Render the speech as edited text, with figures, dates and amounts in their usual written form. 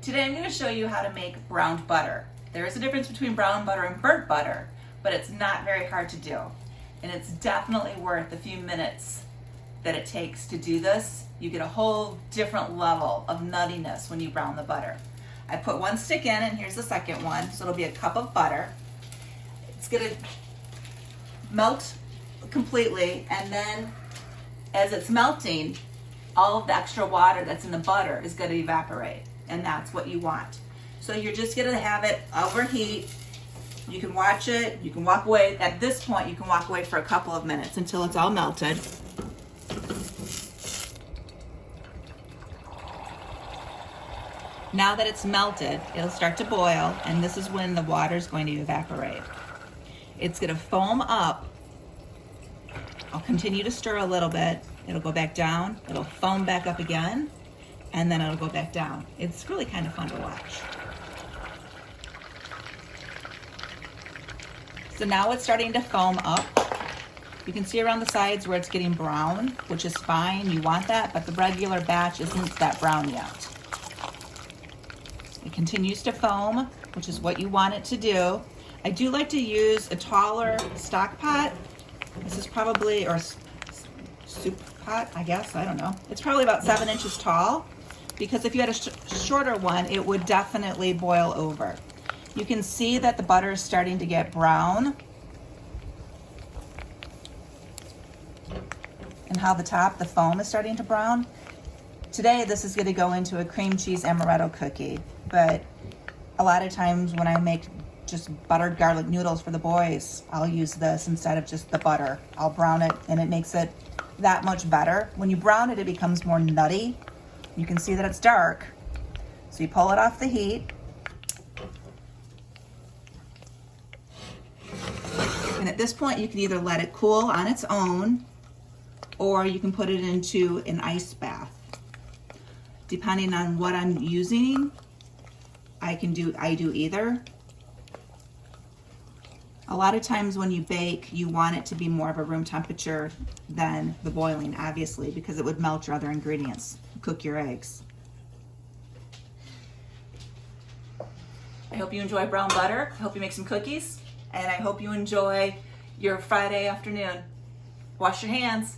Today I'm going to show you how to make browned butter. There is a difference between brown butter and burnt butter, but it's not very hard to do. And it's definitely worth the few minutes that it takes to do this. You get a whole different level of nuttiness when you brown the butter. I put one stick in, and here's the second one. So it'll be a cup of butter. It's going to melt completely, and then as it's melting, all of the extra water that's in the butter is going to evaporate, and that's what you want. So you're just going to have it overheat. You can watch it, you can walk away. At this point, you can walk away for a couple of minutes until it's all melted. Now that it's melted, it'll start to boil, and this is when the water is going to evaporate. It's going to foam up. I'll continue to stir a little bit. It'll go back down, it'll foam back up again, and then it'll go back down. It's really kind of fun to watch. So now it's starting to foam up. You can see around the sides where it's getting brown, which is fine, you want that, but the regular batch isn't that brown yet. It continues to foam, which is what you want it to do. I do like to use a taller stock pot. This is probably, or soup pot, I guess, I don't know. It's probably about 7 inches tall, because if you had a shorter one, it would definitely boil over. You can see that the butter is starting to get brown, and how the foam is starting to brown. Today, this is going to go into a cream cheese amaretto cookie, but a lot of times when I make just buttered garlic noodles for the boys, I'll use this instead of just the butter. I'll brown it, and it makes it that much better. When you brown it, it becomes more nutty. You can see that it's dark. So you pull it off the heat. And at this point, you can either let it cool on its own, or you can put it into an ice bath. Depending on what I'm using, I do either. A lot of times when you bake, you want it to be more of a room temperature than the boiling, obviously, because it would melt your other ingredients, cook your eggs. I hope you enjoy brown butter. I hope you make some cookies, and I hope you enjoy your Friday afternoon. Wash your hands.